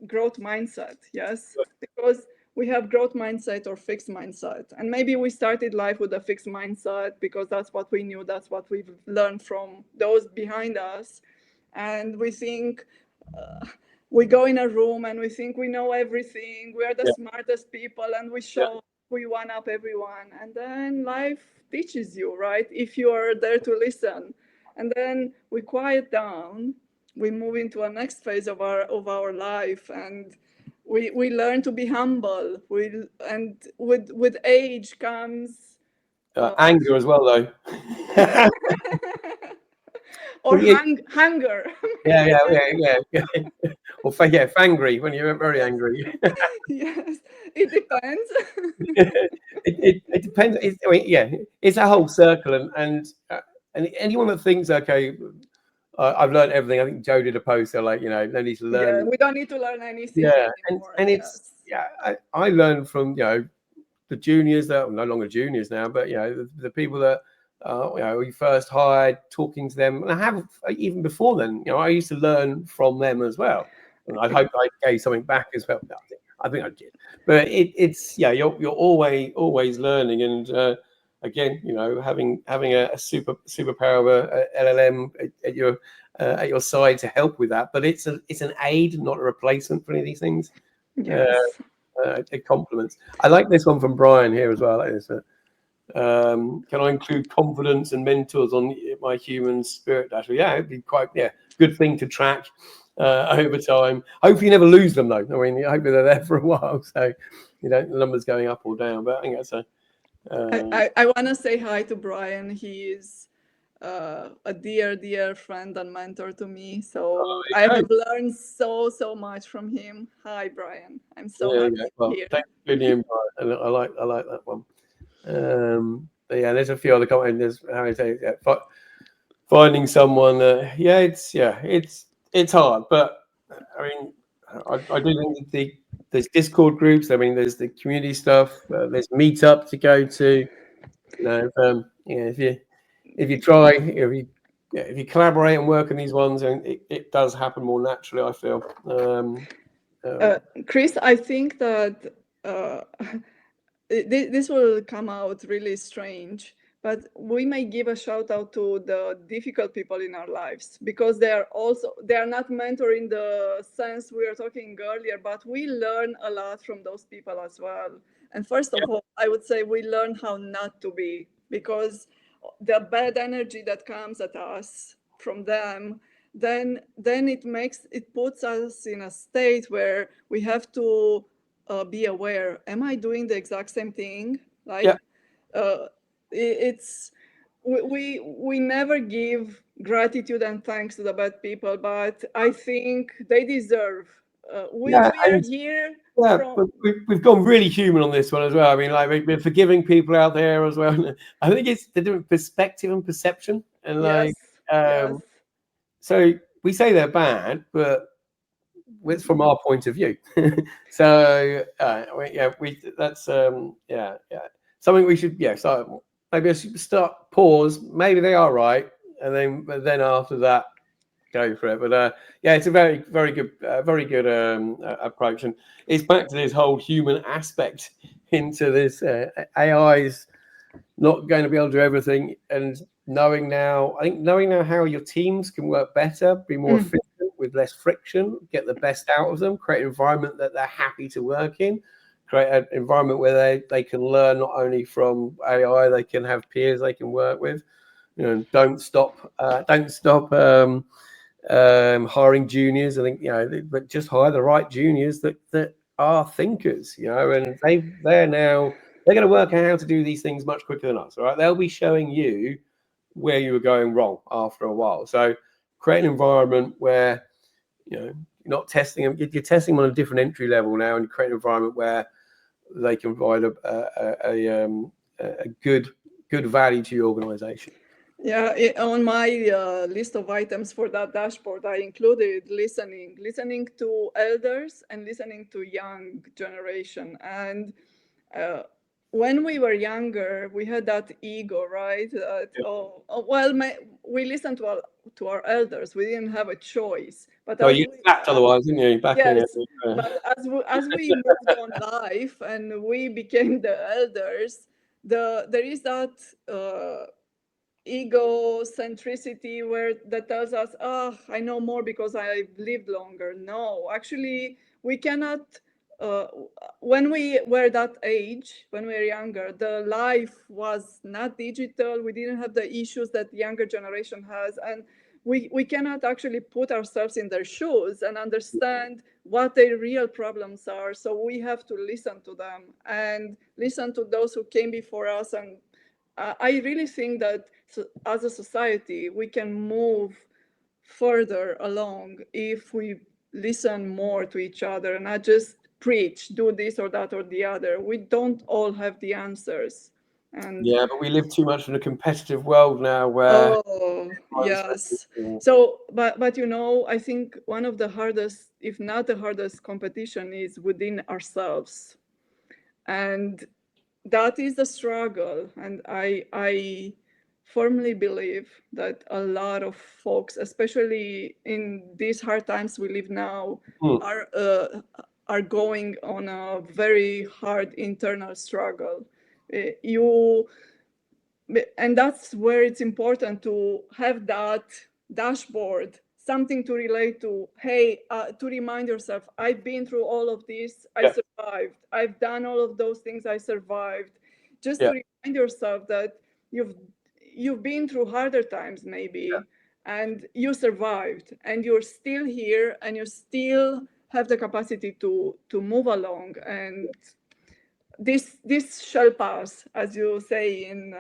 growth mindset, yes? Because we have growth mindset or fixed mindset. And maybe we started life with a fixed mindset because that's what we knew, that's what we've learned from those behind us. And we think, we go in a room and we think we know everything, we are the yeah, smartest people, and we yeah, show we one up everyone. And then life teaches you, right? If you are there to listen. And then we quiet down, we move into a next phase of our life, and we learn to be humble. And with age comes anger as well, though. or Well, yeah, hunger. yeah, Maybe yeah. Or yeah, fangry when you're very angry. yes, it depends. It depends. I mean, yeah, it's a whole circle, and anyone that thinks, okay, I've learned everything. I think Joe did a post there, like, no need to Yeah, learn. we don't need to learn anything Yeah, anymore. and it's, Yes. yeah, I learned from, the juniors that are no longer juniors now, but the people that we first hired, talking to them, and I have even before then. I used to learn from them as well, and I hope I gave something back as well. No, I think I did, but it's you're always learning, and again, having a superpower of a LLM at your side to help with that, but it's an aid, not a replacement for any of these things. Uh, Yes. it complements. I like this one from Brian here as well. Can I include confidence and mentors on my human spirit dashboard? Yeah, it'd be quite good thing to track over time. Hopefully, you never lose them though. I mean, hopefully they're there for a while, so the numbers going up or down. But I think that's a I want to say hi to Brian. He is a dear friend and mentor to me. So I okay. have learned so much from him. Hi, Brian. I'm so There we go. happy Well, here. thanks for tuning in, Brian. I like that one. But yeah, there's a few other comments. There's how I say finding someone. It's hard, but I mean, I do think there's Discord groups. I mean, there's the community stuff. There's meetup to go to. If you try, if you collaborate and work on these ones, and it does happen more naturally, I feel. Chris, I think that this will come out really strange, but we may give a shout out to the difficult people in our lives, because they are not mentor in the sense we were talking earlier, but we learn a lot from those people as well. And first of all, I would say we learn how not to be, because the bad energy that comes at us from them, then it puts us in a state where we have to be aware, am I doing the exact same thing? Yeah, Like it's we never give gratitude and thanks to the bad people, but I think they deserve, yeah, we are and here yeah, from. but we've gone really human on this one as well. I mean, like we're forgiving people out there as well. I think it's the different perspective and perception, and Yes, yes. so we say they're bad, but it's from our point of view. So we that's something we should so maybe I should start pause. Maybe they are right, and then after that, go for it. But yeah, it's a very good approach, and it's back to this whole human aspect into this. AI's not going to be able to do everything, and knowing now how your teams can work better, be more efficient with less friction, get the best out of them, create an environment that they're happy to work in, create an environment where they can learn not only from AI, they can have peers they can work with. Don't stop hiring juniors. I think but just hire the right juniors that are thinkers. And they're going to work out how to do these things much quicker than us. All right, they'll be showing you where you were going wrong after a while. So create an environment where you're not testing them. You're testing them on a different entry level now, and create an environment where they can provide a good value to your organization. Yeah, on my list of items for that dashboard, I included listening to elders and listening to young generation. And when we were younger, we had that ego, right? We listened to our elders. We didn't have a choice. But No, you slapped otherwise, didn't you? Back in yes, but as we moved on life and we became the elders, there is that egocentricity where that tells us, oh, I know more because I've lived longer. No, actually, we cannot. Uh, when we were that age, when we were younger, the life was not digital. We didn't have the issues that the younger generation has, and we cannot actually put ourselves in their shoes and understand what their real problems are. So we have to listen to them and listen to those who came before us. And I really think that as a society, we can move further along if we listen more to each other and not just preach, do this or that or the other. We don't all have the answers. And yeah, but we live too much in a competitive world now where oh, yes. So, but I think one of the hardest, if not the hardest competition is within ourselves. And that is the struggle. And I firmly believe that a lot of folks, especially in these hard times we live now, are going on a very hard internal struggle. You And that's where it's important to have that dashboard, something to relate to. Hey, to remind yourself, I've been through all of this, I survived. I've done all of those things, I survived. Just to remind yourself that you've been through harder times maybe, and you survived, and you're still here, and you still have the capacity to move along. And this shall pass, as you say in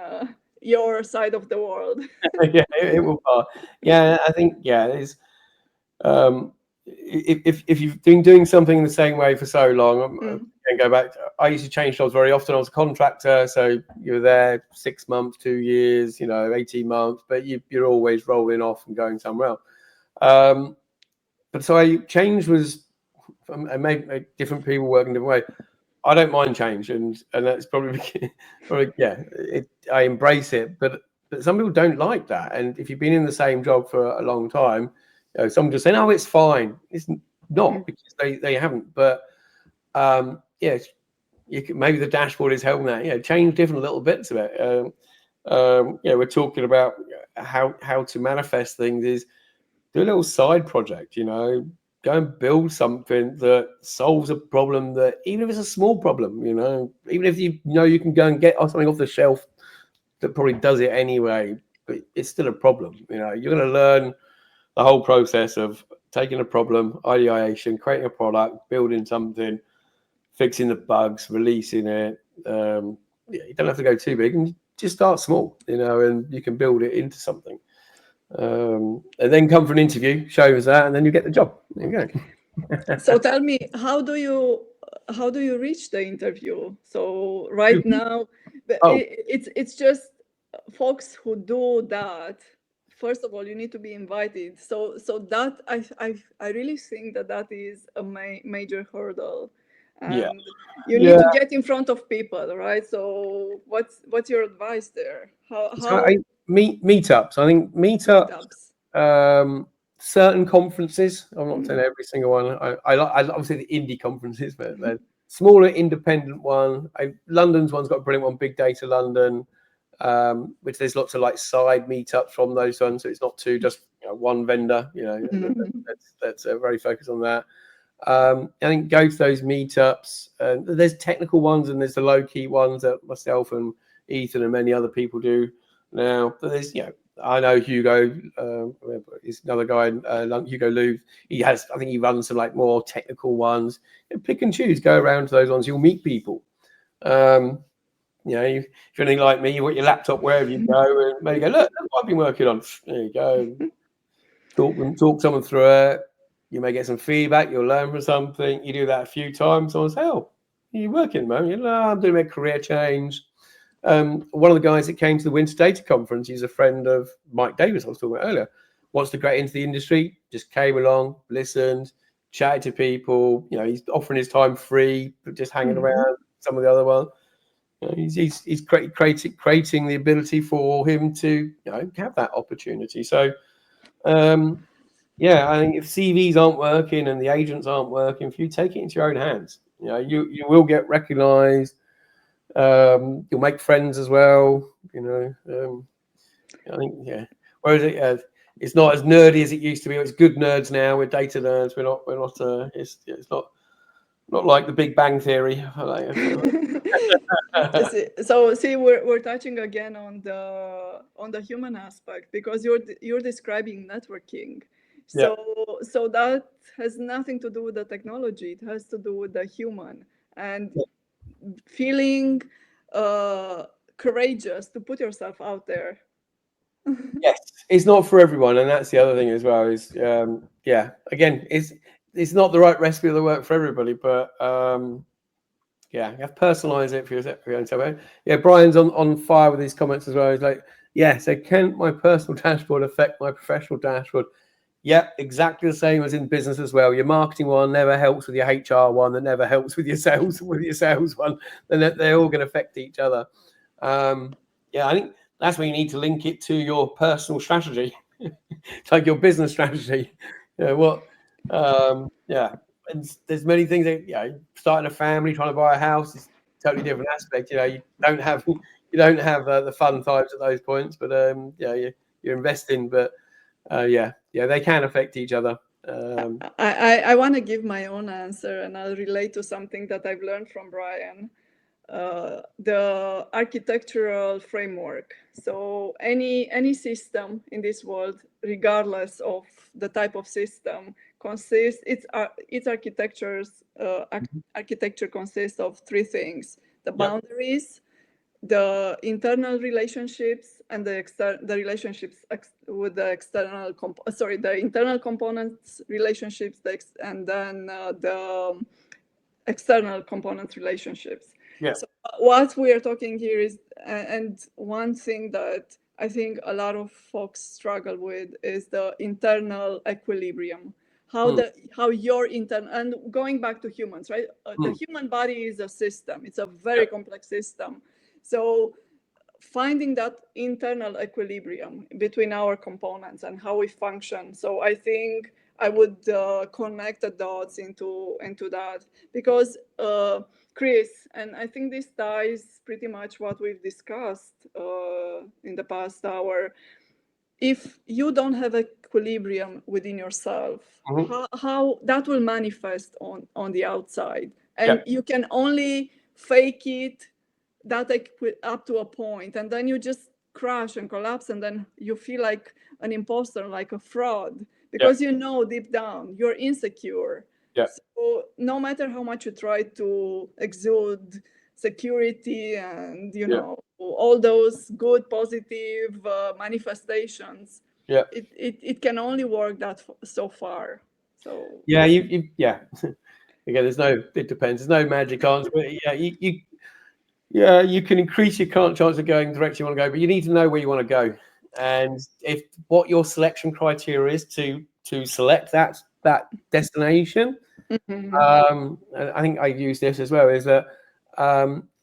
your side of the world. Yeah, it will pass. Yeah, I think it's if you've been doing something the same way for so long, and go back. I used to change jobs very often. I was a contractor, so you're there 6 months, 2 years, 18 months, but you're always rolling off and going somewhere else. But so change was, and maybe different people work in different ways. I don't mind change, and that's probably I embrace it. But some people don't like that, and if you've been in the same job for a long time, someone just saying, "Oh, it's fine." It's not, because they haven't. But maybe the dashboard is helping that. Change different little bits of it. We're talking about how to manifest things is do a little side project. Go and build something that solves a problem, that even if it's a small problem, even if you can go and get something off the shelf that probably does it anyway, but it's still a problem. You're going to learn the whole process of taking a problem, ideation, creating a product, building something, fixing the bugs, releasing it. You don't have to go too big, and just start small, and you can build it into something. And then come for an interview, show us that, and then you get the job. There you go. So tell me, how do you reach the interview? So right now, it's just folks who do that. First of all, you need to be invited. So that I really think that is a major hurdle, and you need to get in front of people, right? So what's your advice there? How meetups? I think meetups. certain conferences. I'm not saying every single one. I obviously the indie conferences, but the smaller independent one. London's one's got a brilliant one, Big Data London, which there's lots of like side meetups from those ones, so it's not too just one vendor. That's very focused on that. I think go to those meetups. There's technical ones and there's the low key ones that myself and Ethan and many other people do now. But there's I know Hugo is another guy, Hugo Louv. I think he runs some like more technical ones. Pick and choose, go around to those ones. You'll meet people. If you're anything like me, you want your laptop wherever you go, and maybe go, look what I've been working on. There you go. Talk someone through it. You may get some feedback. You'll learn from something. You do that a few times. Someone says, "Oh, you're working at the moment." I'm doing a career change. One of the guys that came to the Winter Data Conference, he's a friend of Mike Davis I was talking about earlier, wants to get into the industry, just came along, listened, chatted to people. He's offering his time free, but just hanging around. Some of the other one. He's creating the ability for him to have that opportunity. So I think if CVs aren't working and the agents aren't working, if you take it into your own hands, you will get recognized. You'll make friends as well. I think whereas it's not as nerdy as it used to be. It's good nerds now. We're data nerds. We're not. It's not like the Big Bang Theory. So see, we're touching again on the human aspect, because you're describing networking. So that has nothing to do with the technology. It has to do with the human and feeling courageous to put yourself out there. Yes, it's not for everyone, and that's the other thing as well. Is again, it's not the right recipe that'll work for everybody, but you have to personalize it for yourself. Brian's on fire with his comments as well. He's like, so can my personal dashboard affect my professional dashboard? Yeah, exactly the same as in business as well. Your marketing one never helps with your HR one, that never helps with your sales one. Then they're all going to affect each other. I think that's where you need to link it to your personal strategy. It's like your business strategy. And there's many things that starting a family, trying to buy a house is a totally different aspect. You don't have the fun times at those points, but you're investing, but they can affect each other. I want to give my own answer, and I'll relate to something that I've learned from Brian. The architectural framework. So any system in this world, regardless of the type of system, its architecture consists of three things: the boundaries, the internal relationships, and the relationships with the the internal components relationships, and then the external components relationships. So what we are talking here is, and one thing that I think a lot of folks struggle with is the internal equilibrium. How your internal, and going back to humans, right? The human body is a system. It's a very complex system. So finding that internal equilibrium between our components and how we function. So I think I would connect the dots into that, because Chris, and I think this ties pretty much what we've discussed in the past hour. If you don't have equilibrium within yourself, how that will manifest on the outside, and you can only fake it that up to a point, and then you just crash and collapse, and then you feel like an imposter, like a fraud, because deep down you're insecure. So no matter how much you try to exude security and all those good positive manifestations, it can only work so far. So again, it depends. There's no magic answer, but you can increase your chance of going the direction you want to go, but you need to know where you want to go, and if what your selection criteria is to select that destination. I think I use this as well, is that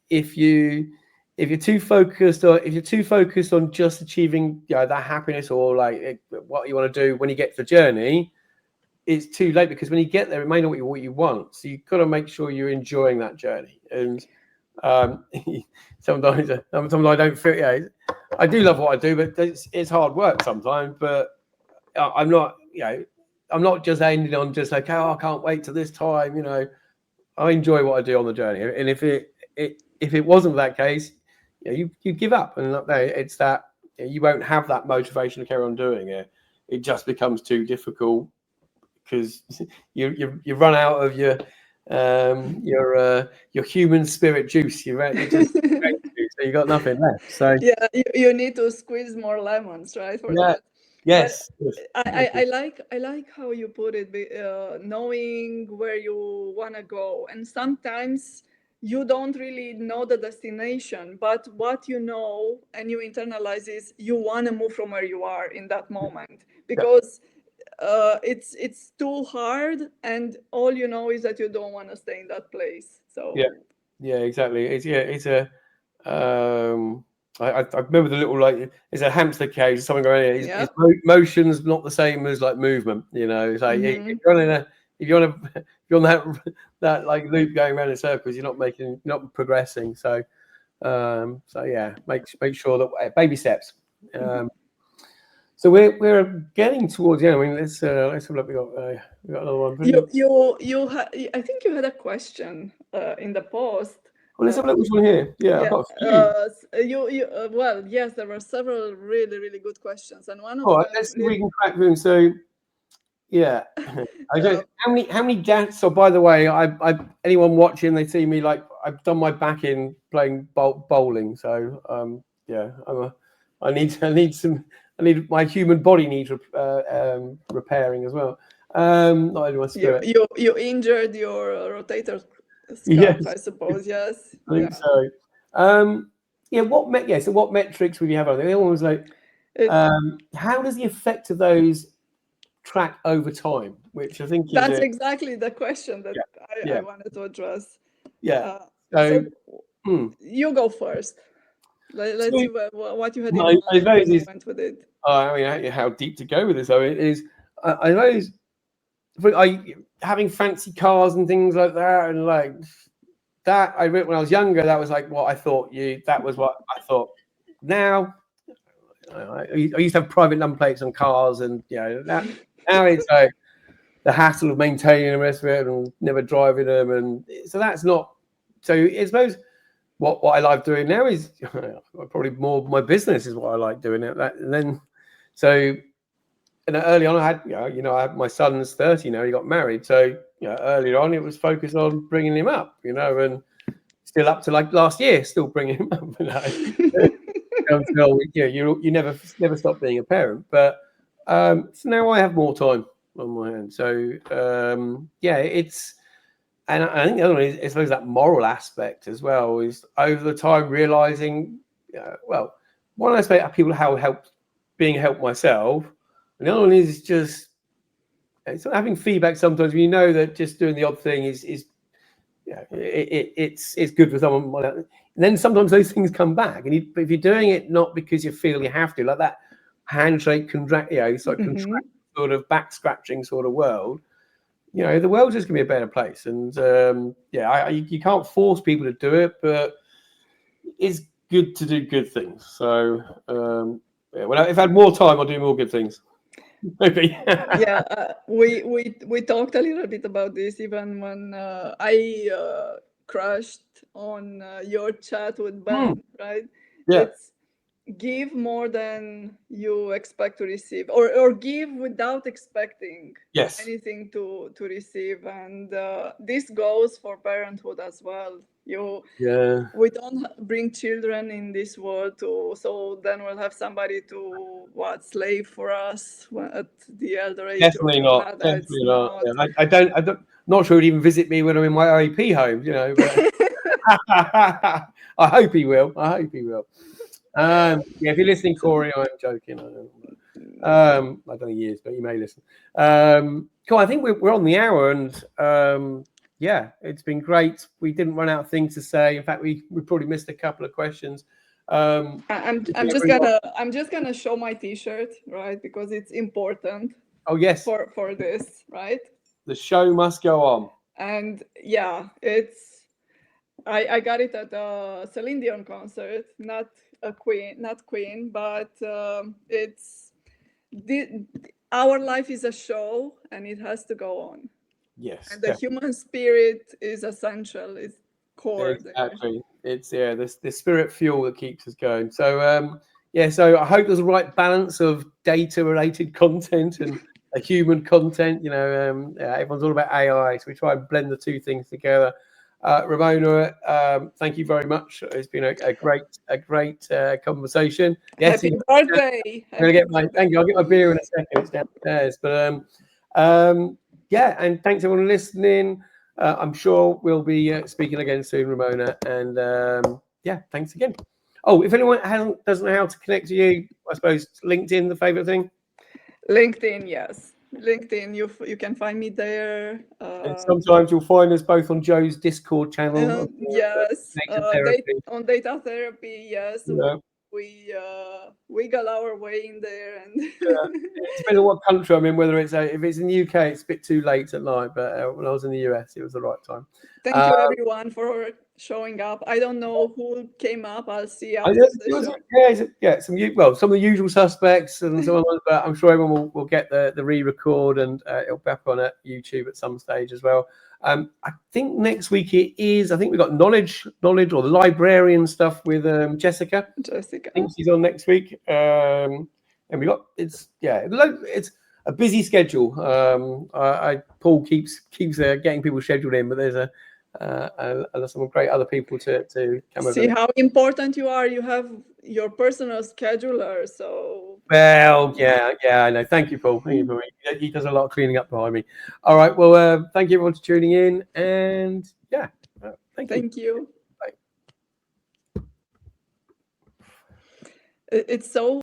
if if you're too focused on just achieving that happiness or like what you want to do when you get to the journey, it's too late, because when you get there, it may not be what you want. So you've got to make sure you're enjoying that journey. And sometimes I don't feel. I do love what I do, but it's hard work sometimes. But I'm not just ending on just like, oh, I can't wait till this time. I enjoy what I do on the journey. And if it wasn't that case, you give up, and it's that you won't have that motivation to carry on doing it. It just becomes too difficult, because you run out of your human spirit juice. You just so you got nothing left. So yeah, you need to squeeze more lemons, right, for that. Yes. But I like how you put it, knowing where you want to go, and sometimes you don't really know the destination, but what you know and you internalize is you want to move from where you are in that moment, because it's too hard, and all you know is that you don't want to stay in that place. So exactly. It's a I remember the little, like, it's a hamster cage or something around here. It's motion's not the same as like movement. It's like if you're on that like loop going around in circles, you're not progressing. So make sure that baby steps. So we're getting towards the end. I mean, let's have a look. We got another one. I think you had a question in the post. Well, let's have a look. Which one here? Yeah, I've got a few. Well, yes, there were several really, really good questions, and one of All them. right, let's see if we can crack them. So, yeah, I don't. How many dance? So, by the way, I anyone watching, they see me like I've done my back in playing bowling. So, I need my human body needs repairing as well. Not only my spirit. You injured your rotator scuff, I suppose. Yes, I think so. So what metrics would you have on there? The other one was like, how does the effect of those track over time? Which I think that's exactly the question that I wanted to address. So you go first. Let's see what you had in mind when you went with it. I mean, how deep to go with this? So it is. I suppose having fancy cars and things like that, and like that. When I was younger, that was like what I thought. That was what I thought. Now, I used to have private number plates on cars, and now it's like the hassle of maintaining the rest of it and never driving them, and so that's not. So I suppose what I like doing now is probably more my business is what I like doing it. And then and early on I had I had my son's 30 now, he got married, so earlier on it was focused on bringing him up, and still up to like last year still bringing him up. Until you never stop being a parent, but so now I have more time on my hands. So it's. And I think the other one is, I suppose, that moral aspect as well is over the time realizing, one aspect of people how being helped myself, and the other one is just having feedback sometimes when you know that just doing the odd thing is it's good for someone. And then sometimes those things come back, and if you're doing it not because you feel you have to, like that handshake contract, sort of back scratching sort of world. The world's just gonna be a better place, and you can't force people to do it, but it's good to do good things. So if I had more time, I'll do more good things. Maybe. We talked a little bit about this even when I crashed on your chat with Ben, right? Yeah. It's give more than you expect to receive, or give without expecting anything to receive, and this goes for parenthood as well. We don't bring children in this world so then we'll have somebody to slave for us at the elder age. Definitely not. Definitely not. Yeah, I don't. Not sure he'd even visit me when I'm in my OAP home. But I hope he will. If you're listening, Corey, I'm joking. I don't know he is, but you may listen. Cool. I think we're on the hour, and Yeah, it's been great. We didn't run out of things to say. In fact, we probably missed a couple of questions. I'm just gonna show my T-shirt, right, because it's important. Oh yes, for this, right? the show must go on. And yeah, I got it at a Celine Dion concert, not Queen, but it's our life is a show and it has to go on. Yes, And the definitely. human spirit is essential, is core Exactly. It's the spirit fuel that keeps us going. So so I hope there's a right balance of data related content and a human content. Everyone's all about AI, so we try and blend the two things together. Ramona, thank you very much. It's been a great conversation. Yes, Happy birthday. Thank you. I'll get my beer in a second. It's downstairs. But and thanks everyone listening. I'm sure we'll be speaking again soon, Ramona. And thanks again. Oh, if anyone doesn't know how to connect to you, I suppose LinkedIn, the favorite thing. LinkedIn, yes. LinkedIn, you can find me there. And sometimes you'll find us both on Joe's Discord channel. Yes, on data therapy. Yes, yeah. we wiggle our way in there, and it depends on what country I'm in. Whether if it's in the UK, it's a bit too late at night. But when I was in the US, it was the right time. Thank you everyone for showing up. I don't know who came up. I'll see after the show. Some of the usual suspects and some others, but I'm sure everyone will get the re-record and it'll be up on YouTube at some stage as well. I think next week I think we've got knowledge or the librarian stuff with Jessica. I think she's on next week. And we got it's a busy schedule. Paul keeps getting people scheduled in, but there's some great other people to come over. See how important you are. You have your personal scheduler, so I know. Thank you, Paul. He does a lot of cleaning up behind me. All right, well, thank you everyone for tuning in, and thank you. Bye. It's so